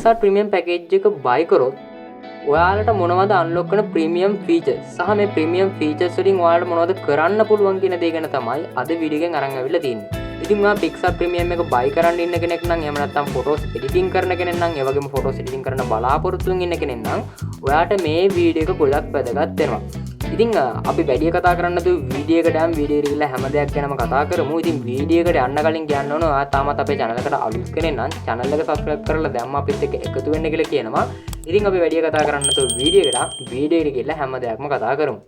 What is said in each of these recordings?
PixArt premium package එක buy කරොත් ඔයාලට මොනවද අන්ලොක් කරන ප්‍රීමියම් ෆීචර්ස් සහ මේ ප්‍රීමියම් ෆීචර්ස් වලින් ඔයාලට මොනවද කරන්න පුළුවන් කියන දේ ගැන තමයි අද වීඩියෝ එකෙන් අරන් අවිල්ලා තියෙන්නේ. ඉතින් ඔයා PixArt ප්‍රීමියම් එක buy කරන්න ඉන්න කෙනෙක් නම් එහෙම නැත්නම් ෆොටෝස් එඩිටින් කරන කෙනෙක් නම් ඒ වගේම ෆොටෝස් එඩිටින් කරන බලාපොරොත්තු වෙන ඉන්න කෙනෙක් නම් ඔයාට මේ වීඩියෝ එක ගොඩක් වැදගත් වෙනවා. ඉතින් අපි වැඩි කතා කරන්න දු වීඩියෝ එකට යම් වීඩියෝ එක ඉල්ල හැම දෙයක් ගැනම කතා කරමු. ඉතින් වීඩියෝ එකට යන්න කලින් කියන්න ඕන ඔයා තාමත් අපේ channel එකට අලුත් කෙනෙක් නම් channel එක subscribe කරලා දැම්ම අපිත් එක්ක එකතු වෙන්න කියලා කියනවා. ඉතින් අපි වැඩි කතා කරන්න දු වීඩියෝ එකට ගිහලා හැම දෙයක්ම කතා කරමු.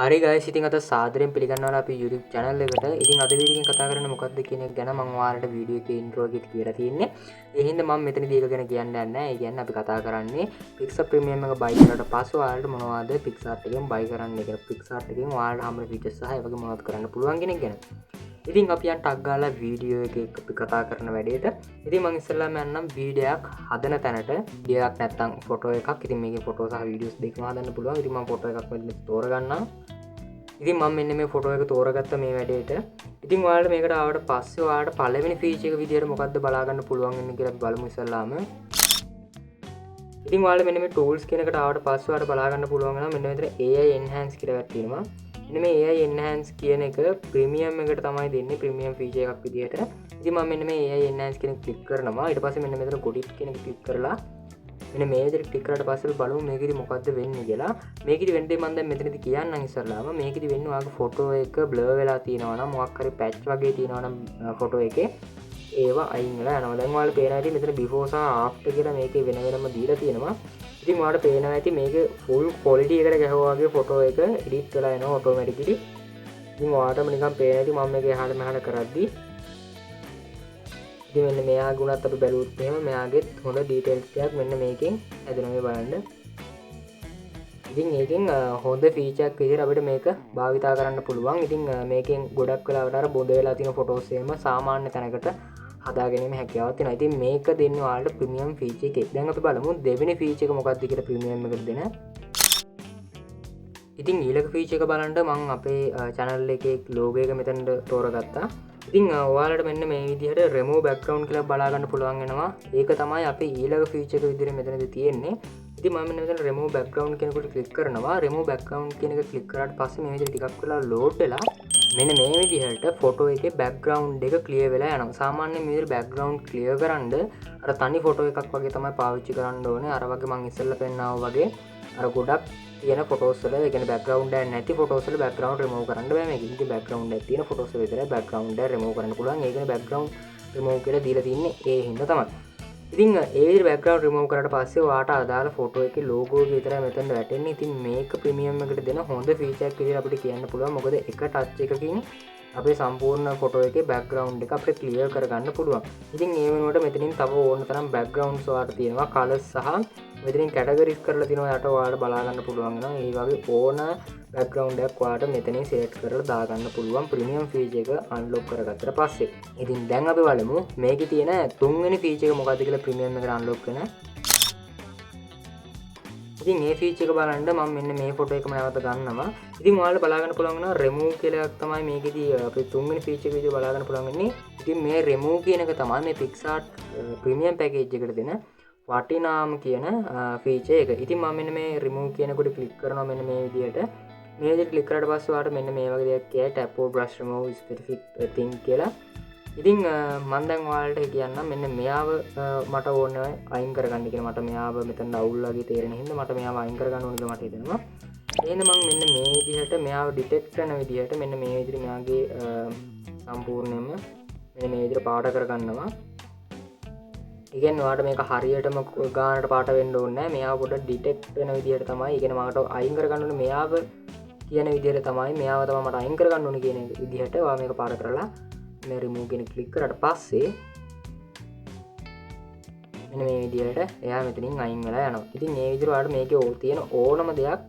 හරි guys, ඉතින් අද සාදරයෙන් පිළිගන්නවා අපි YouTube channel එකට. ඉතින් අද වීඩියෝ එකෙන් කතා කරන්නේ මොකක්ද කියන එක ගැන මම ඔයාලට වීඩියෝ එකේ intro එකේ කියලා තියෙන්නේ. ඒ හින්දා මම මෙතනදී ඒක ගැන කියන්න යන්නේ නැහැ. ඒ කියන්නේ අපි කතා කරන්නේ PixArt Premium එක buy කරලා පස්සේ ඔයාලට මොනවද PixArt එකෙන් buy කරන්න කියලා. PixArt එකෙන් ඔයාලට හම්බෙන features සහ ඒ වගේ මොනවද කරන්න පුළුවන් කියන එක ගැන. ඉතින් අපි යන් ටග් ගාලා වීඩියෝ එකේ අපි කතා කරන වැඩේට. ඉතින් මම ඉස්සෙල්ලාම යන්නම් වීඩියෝ එකක් හදන තැනට. වීඩියෝ එකක් නැත්තම් ෆොටෝ එකක්. ඉතින් මේකේ ෆොටෝ සහ වීඩියෝස් දෙකම හදන්න පුළුවන්. ඉතින් මම ෆොටෝ එකක් මෙතන තෝරගන්නම්. ඉතින් මම මෙන්න මේ ෆොටෝ එක තෝරගත්ත මේ වැඩේට. ඉතින් ඔයාලට මේකට ආවට පස්සේ ඔයාලට පළවෙනි ෆීචර් එක විදියට මොකද්ද බලා ගන්න පුළුවන් වෙන්නේ කියලා අපි බලමු ඉස්සල්ලාම. ඉතින් ඔයාලට මෙන්න මේ tools කියන එකට ආවට පස්සේ ඔයාලට බලා ගන්න පුළුවන් වෙනවා මෙන්න මෙතන AI enhance කියලා එකක් තියෙනවා. මෙන්න මේ AI enhance කියන එක ප්‍රීමියම් එකට තමයි දෙන්නේ, ප්‍රීමියම් ෆීචර් එකක් විදියට. ඉතින් මම මෙන්න මේ AI enhance කියන එක ක්ලික් කරනවා. ඊට පස්සේ මෙන්න මෙතන godit කියන එක ක්ලික් කරලා මෙන්න මේ විදිහට ක්ලික් කරලා පස්සේ බලමු මේකෙදි මොකද්ද වෙන්නේ කියලා. මේකෙදි වෙන්නේ මම දැන් මෙතනදී කියන්නම් ඉස්සරලාම. මේකෙදි වෙන්නේ ඔයාගේ ෆොටෝ එක බ්ලර් වෙලා තියෙනවා නම් මොකක් හරි පැච් වගේ තියෙනවා නම් ෆොටෝ එකේ ඒවා අයින් වෙලා යනවා. දැන් ඔයාලට පේනවා ඇති මෙතන before සහ after කියලා මේකේ වෙන වෙනම දීලා තියෙනවා. ඉතින් ඔයාලට පේනවා ඇති මේකේ full quality එකට ගැහුවා වගේ ෆොටෝ එක edit වෙලා එනවා automatically. ඉතින් ඔයාලටම නිකන් පේනවා ඇති මම මේක එහාට මෙහාට කරද්දී ඉතින් මෙන්න මෙයා ගුණත් අපි බැලුවොත් එහෙම මෙයාගෙත් හොඳ ඩීටේල්ස් ටිකක් මෙන්න මේකෙන් හැදෙනවා මේ බලන්න. ඉතින් මේකෙන් හොඳ ෆීචර් එකක් විදිහට අපිට මේක භාවිතා කරන්න පුළුවන්. ඉතින් මේකෙන් ගොඩක් වෙලාවට අර බොඳ වෙලා තියෙන ෆොටෝස් එහෙම සාමාන්‍ය තැනකට හදා ගැනීම හැකියාවක් තියෙනවා. ඉතින් මේක දෙන්නේ ඔයාලට ප්‍රීමියම් ෆීචර් එකක්. දැන් අපි බලමු දෙවෙනි ෆීචර් එක මොකක්ද කියලා ප්‍රීමියම් එකට දෙන. ඉතින් ඊළඟ ෆීචර් එක බලන්න මම අපේ channel එකේ logo එක මෙතනට තෝරගත්තා. ඉතින් ඔයාලට මෙන්න මේ විදිහට remove background කියලා බලා ගන්න පුළුවන් වෙනවා. ඒක තමයි අපි ඊළඟ ෆීචර් එක විදිහට මෙතනදී තියෙන්නේ. ඉතින් මම මෙන්න මෙතන remove background කියන එකට ක්ලික් කරනවා. remove background කියන එක ක්ලික් කරාට පස්සේ මේ විදිහට ටිකක් වෙලා load වෙලා මෙන්න මේ විදිහට ෆොටෝ එකේ background එක clear වෙලා යනවා. සාමාන්‍යයෙන් මේ විදිහට background clear කරන්න අර තනි ෆොටෝ එකක් වගේ තමයි පාවිච්චි කරන්න ඕනේ. අර වගේ මම ඉස්සෙල්ලා පෙන්නනවා වගේ අර ගොඩක් තියෙන ෆොටෝස් වල ඒ කියන්නේ බෑග්ග්‍රවුන්ඩ් එක නැති ෆොටෝස් වල බෑග්ග්‍රවුන්ඩ් රිමූව් කරන්න බෑ. මේක ඉතින් බෑග්ග්‍රවුන්ඩ් එක තියෙන ෆොටෝස් වල විතරයි බෑග්ග්‍රවුන්ඩ් එක රිමූව් කරන්න පුළුවන්. ඒකනේ බෑග්ග්‍රවුන්ඩ් රිමූව් කියලා දීලා තින්නේ ඒ හින්දා තමයි. ඉතින් ඒ විදිහට බෑග්ග්‍රවුන්ඩ් රිමූව් කරාට පස්සේ ඔයාට අදාළ ෆොටෝ එකේ ලෝගෝ එක විතරයි මෙතන වැටෙන්නේ. ඉතින් මේක ප්‍රීමියම් එකට දෙන හොඳ ෆීචර් එකක් විදිහට අපිට කියන්න පුළුවන්. මොකද එක ටච් එකකින් අපේ සම්පූර්ණ ෆොටෝ එකේ බෑග්ග්‍රවුන්ඩ් එක අපිට ක්ලියර් කරගන්න පුළුවන්. ඉතින් ඒ වෙනුවට මෙතනින් තව ඕන තරම් බෑග්ග්‍රවුන්ඩ්ස් ඔයාලට තියෙනවා, කලර්ස් සහ මෙතනින් කැටගරිස් කරලා තියෙනවා යට ඔයාලට බලා ගන්න පුළුවන් වෙනවා. ඒ වගේ ඕන බෑග්ග්‍රවුන්ඩ් එකක් ඔයාලට මෙතනින් සිලෙක්ට් කරලා දා ගන්න පුළුවන් ප්‍රීමියම් ෆීචර් එක අන්ලොක් කරගත්තට පස්සේ. ඉතින් දැන් අපි බලමු මේකේ තියෙන තුන්වෙනි ෆීචර් එක මොකක්ද කියලා ප්‍රීමියම් එකට අන්ලොක් කරන. ඉතින් මේ ෆීචර් එක බලන්න මම මෙන්න මේ ෆොටෝ එකම නැවත ගන්නවා. ඉතින් ඔයාලට බලා ගන්න පුළුවන් වෙනවා remove කියලා එකක් තමයි මේකෙදී අපේ තුන්වෙනි ෆීචර් එක විදිහට බලා ගන්න පුළුවන් වෙන්නේ. ඉතින් මේ remove කියන එක තමයි මේ PixArt ප්‍රීමියම් පැකේජ් එකට දෙන වටිනාම කියන ෆීචර් එක. ඉතින් මම මෙන්න මේ remove කියනකොට ක්ලික් කරනවා මෙන්න මේ විදිහට. මේ විදිහට ක්ලික් කරාට පස්සේ ඔයාලට මෙන්න මේ වගේ දෙයක් කියයි tap or brush remove specific thing කියලා. ඉතින් මම දැන් ඔයාලට කියන්නම් මෙන්න මෙයාව මට ඕනේ අයින් කරගන්න කියලා. මට මෙයාව මෙතන අවුල් වගේ තේරෙන හින්දා මට මෙයාව අයින් කරගන්න ඕනේ කියලා මට හිතෙනවා. එහෙනම් මම මෙන්න මේ විදිහට මෙයාව ඩිටෙක්ට් කරන විදිහට මෙන්න මේ විදිහට මෙයාගේ සම්පූර්ණයෙන්ම මෙන්න මේ විදිහට පාට කරගන්නවා. ඉතින් ඔයාලට මේක හරියටම ගානට පාට වෙන්න ඕනේ නැහැ. මෙයාව පොඩ්ඩක් ඩිටෙක්ට් වෙන විදිහට තමයි. ඒ කියන්නේ මට අයින් කරගන්න ඕනේ මෙයාව කියන විදිහට තමයි. මෙයාව තමයි මට අයින් කරගන්න ඕනේ කියන විදිහට ඔයා මේක පාට කරලා මේ remove කියන ක්ලික් කරාට පස්සේ මෙන්න මේ විදිහට එයා මෙතනින් අයින් වෙලා යනවා. ඉතින් මේ විදිහට ඔයාලට මේකේ තියෙන ඕනම දෙයක්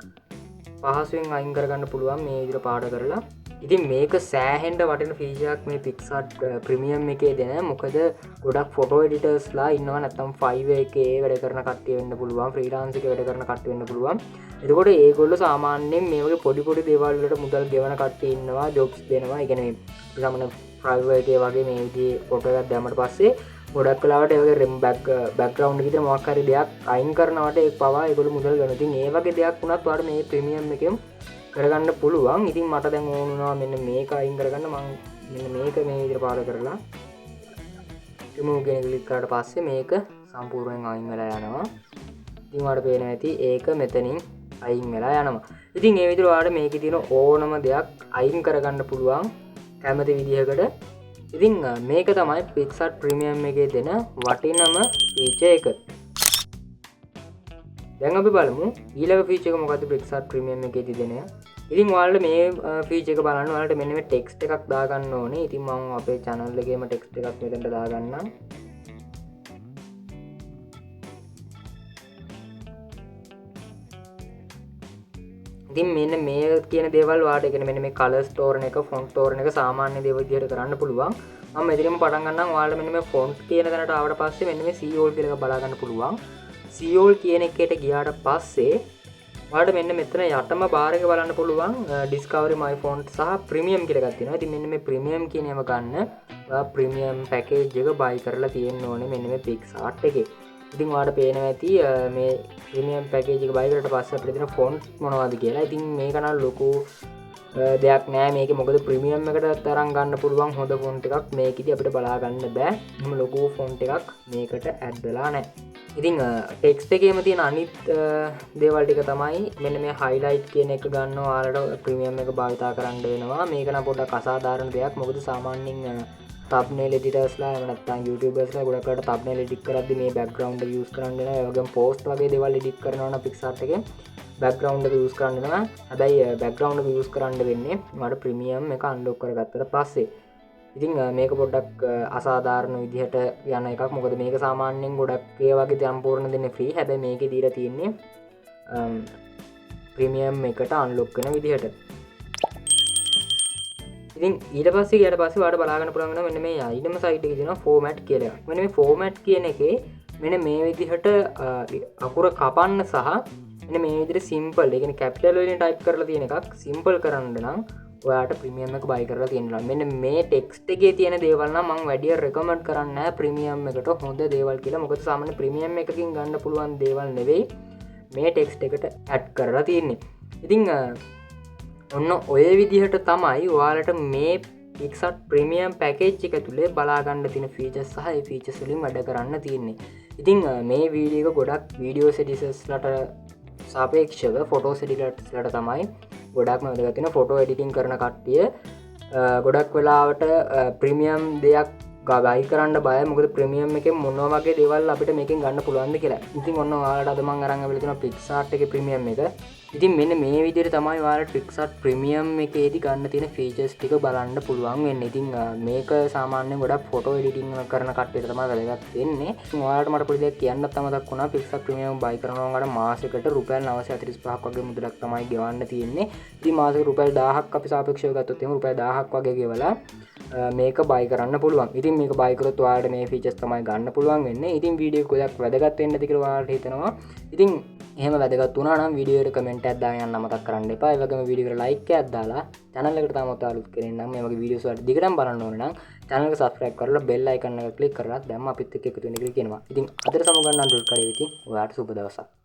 පහසුවෙන් අයින් කරගන්න පුළුවන් මේ විදිහට පාට කරලා. ඉතින් මේක සෑහෙන්න වටින ෆීචර් එකක් මේ PixArt ප්‍රීමියම් එකේ දෙන. මොකද ගොඩක් ෆොටෝ එඩිටර්ස්ලා ඉන්නවා, නැත්නම් 5 එකේ වැඩ කරන කට්ටිය වෙන්න පුළුවන්, ෆ්‍රීලාන්ස් එකේ වැඩ කරන කට්ටිය වෙන්න පුළුවන්. එතකොට ඒගොල්ලෝ සාමාන්‍යයෙන් මේ වගේ පොඩි පොඩි දේවල් වලට මුදල් ගෙවන කට්ටිය ඉන්නවා ජොබ්ස් දෙනවා. ඒ කියන්නේ සාමාන්‍ය ප්‍රයිවට් එකේ වගේ මේ විදිහේ ෆොටෝ එකක් දැම්මට පස්සේ ගොඩක් වෙලාවට ඒ වගේ බෑග්ග්‍රවුන්ඩ් එකේ තියෙන මොකක් හරි දෙයක් අයින් කරනවට ඒක පවා ඒගොල්ලෝ මුදල් ගන්නවා. ඉතින් ඒ වගේ දෙයක් වුණත් ඔයාලට මේ ප්‍රීමියම් එකෙන් කරගන්න පුළුවන්. ඉතින් මට දැන් ඕන වුණා මෙන්න මේක අයින් කරගන්න. මම මෙන්න මේක මේ විදිහට පාර කරලා remove කියන ක්ලික් කරාට පස්සේ මේක සම්පූර්ණයෙන් අයින් වෙලා යනවා. ඉතින් ඔයාලට පේනවා ඇති ඒක මෙතනින් අයින් වෙලා යනවා. ඉතින් ඒ විදිහට ඔයාලට මේකේ තියෙන ඕනම දෙයක් අයින් කරගන්න පුළුවන් කැමති විදිහකට. ඉතින් මේක තමයි PicsArt Premium එකේ දෙන වටිනම ෆීචර් එක. දැන් අපි බලමු ඊළඟ ෆීචර් එක මොකද්ද PicsArt Premium එකේදී දෙන. ඉතින් ඔයාලට මේ ෆීචර් එක බලන්න ඔයාලට මෙන්න මේ ටෙක්ස්ට් එකක් දාගන්න ඕනේ. ඉතින් මම අපේ channel එකේම ටෙක්ස්ට් එකක් මෙතනට දාගන්නම්. ඉතින් මෙන්න මේ කියන දේවල් ඔයාලට කියන්නේ මෙන්න මේ කලර්ස් තෝරන එක, ෆොන්ට් තෝරන එක සාමාන්‍ය දේවල් විදිහට කරන්න පුළුවන්. මම මෙතනින්ම පටන් ගන්නම්. ඔයාලට මෙන්න මේ ෆොන්ට් කියන තැනට ආවට පස්සේ මෙන්න මේ see all කියලා එක බලා ගන්න පුළුවන්. see all කියන එකට ගියාට පස්සේ ඔයාලට මෙන්න මෙතන යටම බාර් එක බලන්න පුළුවන් discovery my font සහ premium කියලා එකක් තියෙනවා. ඉතින් මෙන්න මේ premium කියන ඒවා ගන්න ඔයා premium package එක buy කරලා තියෙන්න ඕනේ මෙන්න මේ PicsArt එකේ. ඉතින් ඔයාලට පේනවා ඇති මේ ප්‍රීමියම් පැකේජ් එක buy කරලා පස්සේ අපිට දෙන ෆොන්ට් මොනවද කියලා. ඉතින් මේක නම් ලොකු දෙයක් නෑ මේකේ. මොකද ප්‍රීමියම් එකට තරම් ගන්න පුළුවන් හොඳ ෆොන්ට් එකක් මේකෙදි අපිට බලා ගන්න බෑ. එහෙම ලොකු ෆොන්ට් එකක් මේකට ඇඩ් වෙලා නෑ. ඉතින් ටෙක්ස්ට් එකේම තියෙන අනිත් දේවල් ටික තමයි මෙන්න මේ highlight කියන එක ගන්නවා. ඔයාලට ප්‍රීමියම් එක භාවිතා කරන්න වෙනවා. මේක නම් පොඩ්ඩක් අසාධාරණ දෙයක්. මොකද සාමාන්‍යයෙන් thumbnail editors ලා එහෙම නැත්නම් YouTubers ලා ගොඩක් වෙලාවට thumbnail edit කරද්දි මේ background එක use කරන්න වෙනවා. ඒ වගේම post වගේ දේවල් edit කරනවා නම් PicsArt එකෙන් background එක use කරන්න වෙනවා. හැබැයි background එක use කරන්න වෙන්නේ මට premium එක unlock කරගත්තට පස්සේ. ඉතින් මේක පොඩ්ඩක් අසාධාරණ විදිහට යන එකක්. මොකද මේක සාමාන්‍යයෙන් ගොඩක් ඒ වගේ සම්පූර්ණ දෙන්නේ free. හැබැයි මේකේ දීලා තියෙන්නේ premium එකට unlock වෙන විදිහට. ඉතින් ඊට පස්සේ ගියට පස්සේ ඔයාලට බලා ගන්න පුළුවන් වෙනවා මෙන්න මේ item site එකේ තියෙනවා format කියලා එකක්. මෙන්න මේ format කියන එකේ මෙන්න මේ විදිහට අකුර කපන්න සහ මෙන්න මේ විදිහට simple ඒ කියන්නේ capital වලින් type කරලා තියෙන එකක් simple කරන්න නම් ඔයාලට premium එක buy කරලා තියෙනවා. මෙන්න මේ text එකේ තියෙන දේවල් නම් මම වැඩිය recommend කරන්නේ නැහැ premium එකට හොඳ දේවල් කියලා. මොකද සාමාන්‍ය premium එකකින් ගන්න පුළුවන් දේවල් නෙවෙයි මේ text එකට add කරලා තියෙන්නේ. ඉතින් ඔන්න ඔය විදිහට තමයි ඔයාලට මේ PicsArt Premium package එක තුලේ බලා ගන්න තියෙන features සහ ඒ features වලින් වැඩ කරන්න තියෙන්නේ. ඉතින් මේ වීඩියෝ එක ගොඩක් videos editors ලට සාපේක්ෂව photos editors ලට තමයි ගොඩක්ම වැදගත් වෙන. photo editing කරන කට්ටිය ගොඩක් වෙලාවට premium දෙයක් buy කරන්න බයයි. මොකද premium එකෙන් මොනවා වගේ දේවල් අපිට මේකෙන් ගන්න පුළුවන්ද කියලා. ඉතින් ඔන්න ඔයාලට අද මම අරන් ආවිල්ලා තියෙනවා PicsArt එකේ premium එක. ඉතින් මෙන්න මේ විදිහට තමයි ඔයාලට PicsArt Premium එකේදී ගන්න තියෙන features ටික බලන්න පුළුවන් වෙන්නේ. ඉතින් මේක සාමාන්‍යයෙන් ගොඩක් photo editing කරන කට්ටියට තමයි වැදගත් වෙන්නේ. ඉතින් ඔයාලට මට පොඩි දෙයක් කියන්නත් අමතක් වුණා. PicsArt Premium buy කරනවා වුණාට මාසෙකට රුපියල් 945ක් වගේ මුදලක් තමයි ගෙවන්න තියෙන්නේ. ඉතින් මාසෙකට රුපියල් 1000ක් අපි සාපේක්ෂව ගත්තොත් එහෙනම් රුපියල් 1000ක් වගේ ගෙවලා මේක buy කරන්න පුළුවන්. ඉතින් මේක buy කරොත් ඔයාලට මේ features තමයි ගන්න පුළුවන් වෙන්නේ. ඉතින් වීඩියෝ එක ගොඩක් වැදගත් වෙන්නද කියලා ඔයාලට හිතනවා. ඉතින් එහෙම වැදගත් වුණා නම් වීඩියෝ එකට කමෙන්ට් එකක් දාගෙන යන්න මතක් කරන්න එපා. ඒ වගේම වීඩියෝ එකට ලයික් එකක් දාලා channel එකට තාමත් අලුත් කෙනෙක් නම් මේ වගේ වීඩියෝස් වලට දිගටම බලන්න ඕන නම් channel එක subscribe කරලා bell icon එක click කරලා දැම්ම අපිත් එක්ක එකතු වෙන්න කියලා කියනවා. ඉතින් අදට සමු ගන්න අන්ඩ්‍රොයිඩ් කරේ ඉතින් ඔයාලට සුබ දවසක්.